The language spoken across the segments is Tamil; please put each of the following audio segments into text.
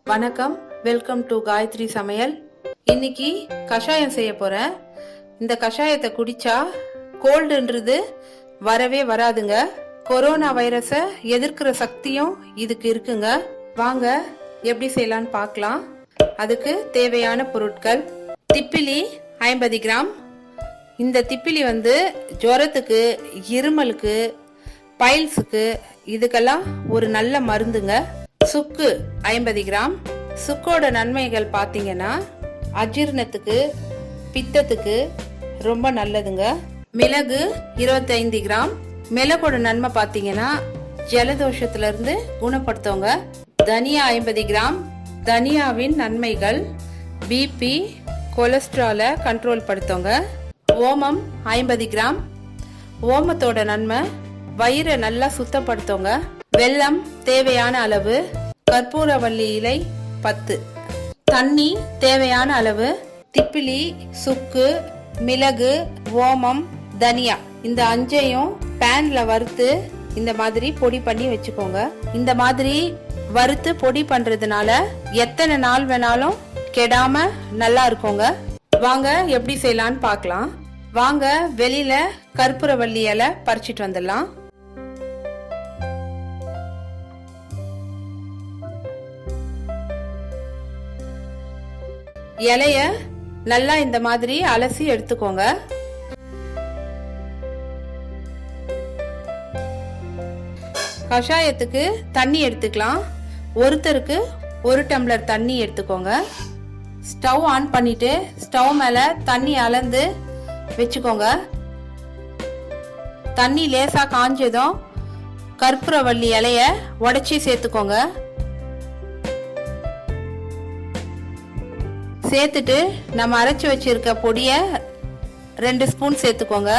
வணக்கம், வெல்கம் டு காயத்ரி சமையல். இன்னைக்கு கஷாயம் செய்ய போறேன். இந்த கஷாயத்தை குடிச்சா கோல்டுன்றது வரவே வராதுங்க. கொரோனா வைரஸை எதிர்க்கிற சக்தியும் இதுக்கு இருக்குங்க. வாங்க எப்படி செய்யலான்னு பார்க்கலாம். அதுக்கு தேவையான பொருட்கள்: திப்பிலி 50 கிராம். இந்த திப்பிலி ஜுரத்துக்கு, இருமலுக்கு, பைல்ஸுக்கு இதுக்கெல்லாம் ஒரு நல்ல மருந்துங்க. சுக்கு 50 கிராம். சுக்கோட நன்மைகள் பார்த்தீங்கன்னா அஜீரணத்துக்கு, பித்தத்துக்கு ரொம்ப நல்லதுங்க. மிளகு 25 கிராம். மிளகோட நன்மை பார்த்தீங்கன்னா ஜலதோஷத்துல இருந்து குணப்படுத்துவங்க. தனியா 50 கிராம். தனியாவின் நன்மைகள் பிபி, கொலஸ்ட்ராலை கண்ட்ரோல் படுத்துவங்க. ஓமம் 50 கிராம். ஓமத்தோட நன்மை வயிறை நல்லா சுத்தப்படுத்துவங்க. வெல்லம் தேவையான அளவு. கற்பூரவள்ளி இலை 10. தண்ணி தேவையான அளவு. திப்பிலி, சுக்கு, மிளகு, ஓமம், தனியா இந்த 5ஐயும் பேன்ல வறுத்து இந்த மாதிரி பொடி பண்ணி வச்சுக்கோங்க. இந்த மாதிரி வறுத்து பொடி பண்றதுனால எத்தனை நாள் வேணாலும் கெடாம நல்லா இருக்குங்க. வாங்க எப்படி செய்யலான்னு பார்க்கலாம். வாங்க வெளியில கற்பூரவள்ளி இலை பறிச்சிட்டு வந்துடலாம். இலைய நல்லா இந்த மாதிரி அலசி எடுத்துக்கோங்க. கஷாயத்துக்கு தண்ணி எடுத்துக்கலாம். ஒருத்தருக்கு 1 டம்ளர் தண்ணி எடுத்துக்கோங்க. ஸ்டவ் ஆன் பண்ணிட்டு ஸ்டவ் மேல தண்ணி அளந்து வச்சுக்கோங்க. தண்ணி லேசா காஞ்சதும் கற்பூரவள்ளி இலைய உடைச்சி சேர்த்துக்கோங்க. சேர்த்துட்டு நம்ம அரைச்சி வச்சிருக்க பொடிய 2 ஸ்பூன் சேர்த்துக்கோங்க.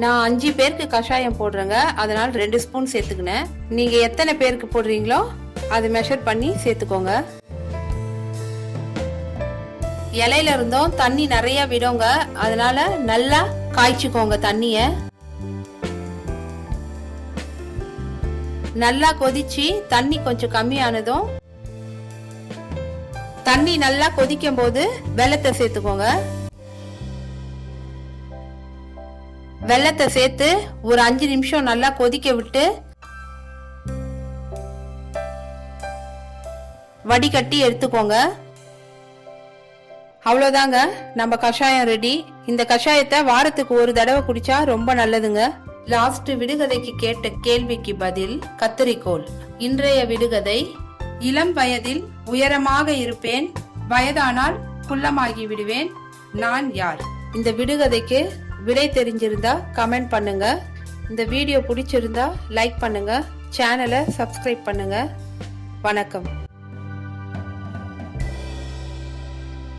நான் 5 பேருக்கு கஷாயம் போடுறேங்க, அதனால 2 ஸ்பூன் சேர்த்துக்கினேன். நீங்க எத்தனை பேருக்கு போடுறீங்களோ அதை மெஷர் பண்ணி சேர்த்துக்கோங்க. இலையில இருந்தும் தண்ணி நிறைய விடுங்க, அதனால நல்லா காய்ச்சிக்கோங்க. தண்ணிய நல்லா கொதிச்சு தண்ணி கொஞ்சம் கம்மியானதும் தண்ணி நல்லா கொதிக்கும் போது வெல்லத்தை சேர்த்துக்கோங்க. வெல்லத்தை சேர்த்து ஒரு 5 நிமிஷம் நல்லா கொதிக்க விட்டு வடிகட்டி எடுத்துக்கோங்க. அவ்வளவுதாங்க, நம்ம கஷாயம் ரெடி. இந்த கஷாயத்தை வாரத்துக்கு ஒரு தடவை குடிச்சா ரொம்ப நல்லதுங்க. லாஸ்ட் விடுகதைக்கு கேட்ட கேள்விக்கு பதில் கத்தரிக்கோல். இன்றைய விடுகதை: இளம் வயதில் உயரமாக இருப்பேன், வயதானால் குள்ளமாகி விடுவேன், நான் யார்? இந்த விடுகதைக்கு விடை தெரிஞ்சிருந்தா கமெண்ட் பண்ணுங்க. இந்த வீடியோ பிடிச்சிருந்தா லைக் பண்ணுங்க. சேனலை சப்ஸ்கிரைப் பண்ணுங்க. வணக்கம்.